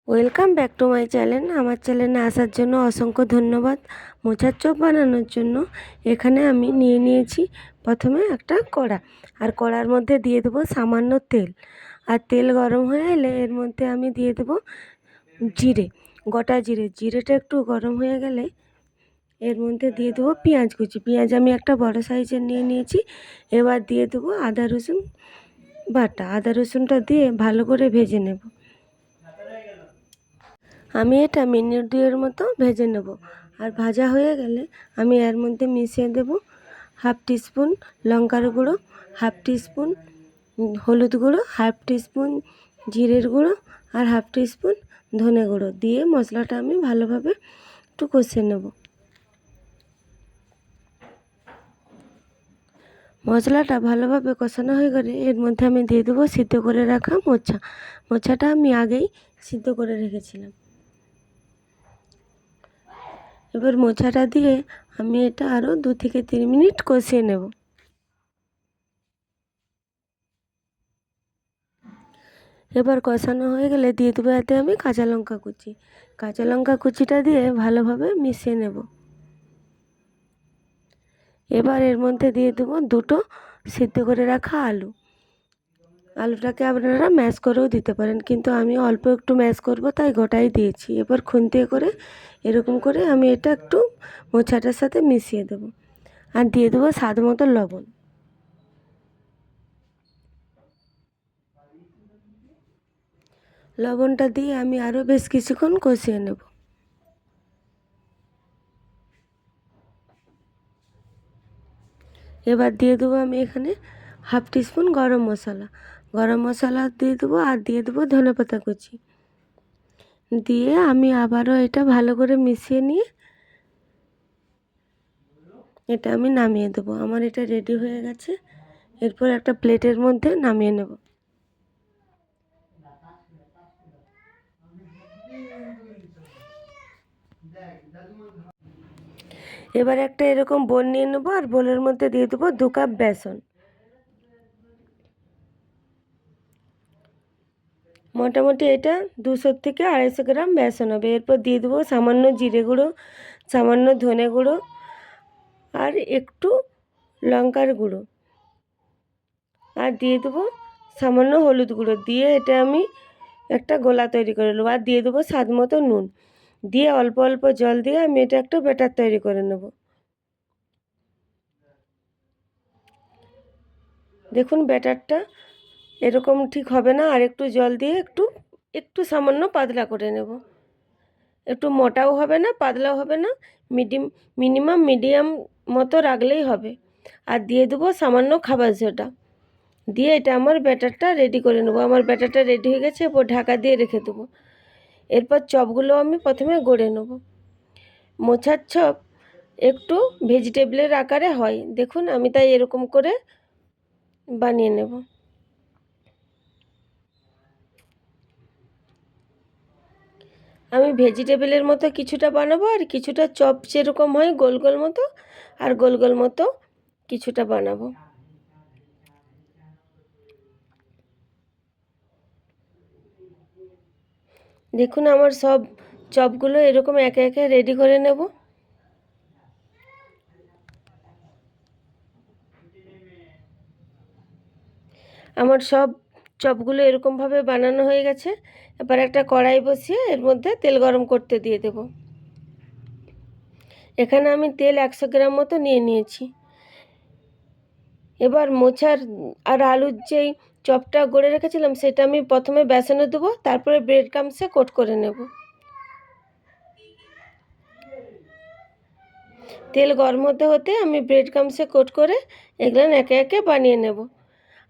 Welcome back to my channel. আমার চ্যানেলে আসার জন্য অসংখ্য ধন্যবাদ। মোচার চপ বানানোর জন্য এখানে আমি নিয়েছি প্রথমে একটা কড়া, আর কড়ার মধ্যে দিয়ে দেবো সামান্য তেল। আর তেল গরম হয়ে এলে এর মধ্যে আমি দিয়ে দেবো জিরে, গোটা জিরে। জিরেটা একটু গরম হয়ে গেলে এর মধ্যে দিয়ে দেবো পেঁয়াজ কুচি। পেঁয়াজ আমি একটা বড় সাইজের নিয়েছি। এবার দিয়ে দেবো আদা রসুন বাটা। আদা রসুনটা দিয়ে ভালো করে ভেজে নেব। আমি এটা মিনিট দুয়ের মতো ভেজে নেব। আর ভাজা হয়ে গেলে আমি এর মধ্যে মিশিয়ে দেব হাফ টিস্পুন লঙ্কার গুঁড়ো, হাফ টিস্পুন হলুদ গুঁড়ো, হাফ টিস্পুন জিরের গুঁড়ো, আর হাফ টিস্পুন ধনে গুঁড়ো দিয়ে মশলাটা আমি ভালোভাবে একটু কষিয়ে নেব। মশলাটা ভালোভাবে কষানো হয়ে গেলে এর মধ্যে আমি দিয়ে দেবো সিদ্ধ করে রাখা মোচাটা আমি আগেই সিদ্ধ করে রেখেছিলাম। এবার মোচাটা দিয়ে আমি এটা আরও 2 থেকে 3 মিনিট কষিয়ে নেব। এবার কষানো হয়ে গেলে দিয়ে দেবো এতে আমি কাঁচা লঙ্কা কুচি। কাঁচা লঙ্কা কুচিটা দিয়ে ভালোভাবে মিশিয়ে নেব। এবার এর মধ্যে দিয়ে দেবো 2টো সিদ্ধ করে রাখা আলু। আলুটাকে আপনারা ম্যাশ করেও দিতে পারেন, কিন্তু আমি অল্প একটু ম্যাশ করব তাই গোটাই দিয়েছি। এবার খুন্তি করে এরকম করে আমি এটা একটু মোচাটার সাথে মিশিয়ে দেব। আর দিয়ে দেবো স্বাদ মতো লবণ। লবণটা দিয়ে আমি আরও বেশ কিছুক্ষণ কষিয়ে নেব। এবার দিয়ে দেবো আমি এখানে হাফ টিস্পুন গরম মশলা দিয়ে দেবো, আর দিয়ে দেবো ধনেপাতা কুচি। দিয়ে আমি আবারও এটা ভালো করে মিশিয়ে নিয়ে এটা আমি নামিয়ে দেবো। আমার এটা রেডি হয়ে গেছে। এরপর একটা প্লেটের মধ্যে নামিয়ে নেব। এবার একটা এরকম বোল নিয়ে নেবো, আর বোলের মধ্যে দিয়ে দেবো 2 কাপ বেসন। মোটামুটি এটা 200 থেকে 250 গ্রাম বেসন হবে। এরপর দিয়ে দেবো সামান্য জিরে গুঁড়ো, সামান্য ধনে গুঁড়ো, আর একটু লঙ্কার গুঁড়ো, আর দিয়ে দেবো সামান্য হলুদ গুঁড়ো। দিয়ে এটা আমি একটা গোলা তৈরি করে নেবো। আর দিয়ে দেবো স্বাদ মতো নুন। দিয়ে অল্প অল্প জল দিয়ে আমি এটা একটা ব্যাটার তৈরি করে নেব। দেখুন ব্যাটারটা এরকম ঠিক হবে না, আর একটু জল দিয়ে একটু একটু সামান্য পাতলা করে নেব। একটু মোটাও হবে না, পাতলাও হবে না, মিডিয়াম মতো রাখলেই হবে। আর দিয়ে দেবো সামান্য খাবার সোডা। দিয়ে এটা আমার ব্যাটারটা রেডি করে নেবো। আমার ব্যাটারটা রেডি হয়ে গেছে। এরপর ঢাকা দিয়ে রেখে দেবো। এরপর চপগুলো আমি প্রথমে গড়ে নেব। মোচার চপ একটু ভেজিটেবলের আকারে হয়, দেখুন আমি তাই এরকম করে বানিয়ে নেব। আমি ভেজিটেবলের মতো কিছুটা বানাবো, আর কিছুটা চপ যেরকম হয় গোল গোল মতো, আর গোল গোল মতো কিছুটা বানাবো। দেখুন আমার সব চপগুলো এরকম একে একে রেডি করে নেব। আমার সব চপগুলো এরকমভাবে বানানো হয়ে গেছে। এবার একটা কড়াই বসিয়ে এর মধ্যে তেল গরম করতে দিয়ে দেব। এখানে আমি তেল 100 গ্রাম মতো নিয়েছি। এবার মোচার আর আলুর যেই চপটা গড়ে রেখেছিলাম সেটা আমি প্রথমে বেসনে দেবো, তারপরে ব্রেড ক্রাম্বসে কোট করে নেব। তেল গরম হতে হতে আমি ব্রেড ক্রাম্বসে কোট করে এগুলো একে একে বানিয়ে নেব।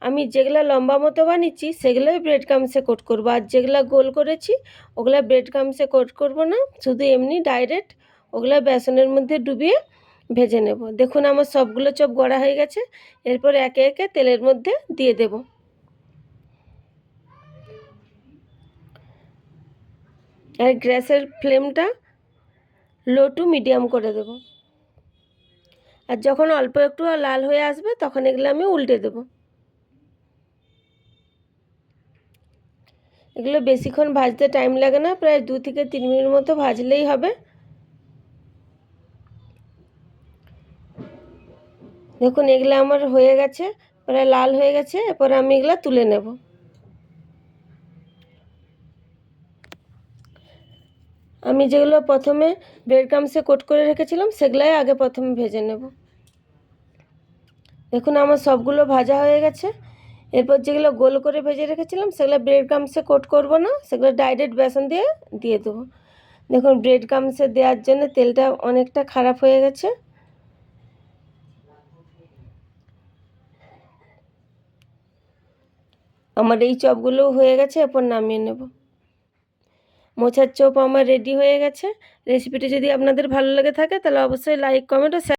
আমি যেগুলো লম্বা মতো বানিয়েছি সেগুলোই ব্রেড ক্রাম্বসে কোট করবো, আর যেগুলো গোল করেছি ওগুলো ব্রেড ক্রাম্বসে কোট করব না, শুধু এমনি ডাইরেক্ট ওগুলো বেসনের মধ্যে ডুবিয়ে ভেজে নেব। দেখুন আমার সবগুলো চপ গড়া হয়ে গেছে। এরপর একে একে তেলের মধ্যে দিয়ে দেব। আর গ্যাসের ফ্লেমটা লো টু মিডিয়াম করে দেব। আর যখন অল্প একটু লাল হয়ে আসবে তখন এগুলো আমি উল্টে দেব। এগুলো বেশিক্ষণ ভাজতে টাইম লাগে না, প্রায় 2 থেকে 3 মিনিট মতো ভাজলেই হবে। দেখুন এগুলো আমার হয়ে গেছে, প্রায় লাল হয়ে গেছে। এরপর আমি এগুলো তুলে নেব। আমি যেগুলো প্রথমে ব্রেড ক্রাম্বসে কোট করে রেখেছিলাম সেগুলাই আগে প্রথমে ভেজে নেব। দেখুন আমার সবগুলো ভাজা হয়ে গেছে। এরপর যেগুলো গোল করে ভেজে রেখেছিলাম সেগুলো ব্রেড ক্রাম্বসে কোট করব না, সেগুলো ডাইরেক্ট বেসন দিয়ে দেবো। দেখুন ব্রেড ক্রাম্বসে দেওয়ার জন্য তেলটা অনেকটা খারাপ হয়ে গেছে। আমার এই চপগুলো হয়ে গেছে, এরপর নামিয়ে নেব। মোচার চপ আমার রেডি হয়ে গেছে। রেসিপিটি যদি আপনাদের ভালো লেগে থাকে তাহলে অবশ্যই লাইক, কমেন্ট ও শেয়ার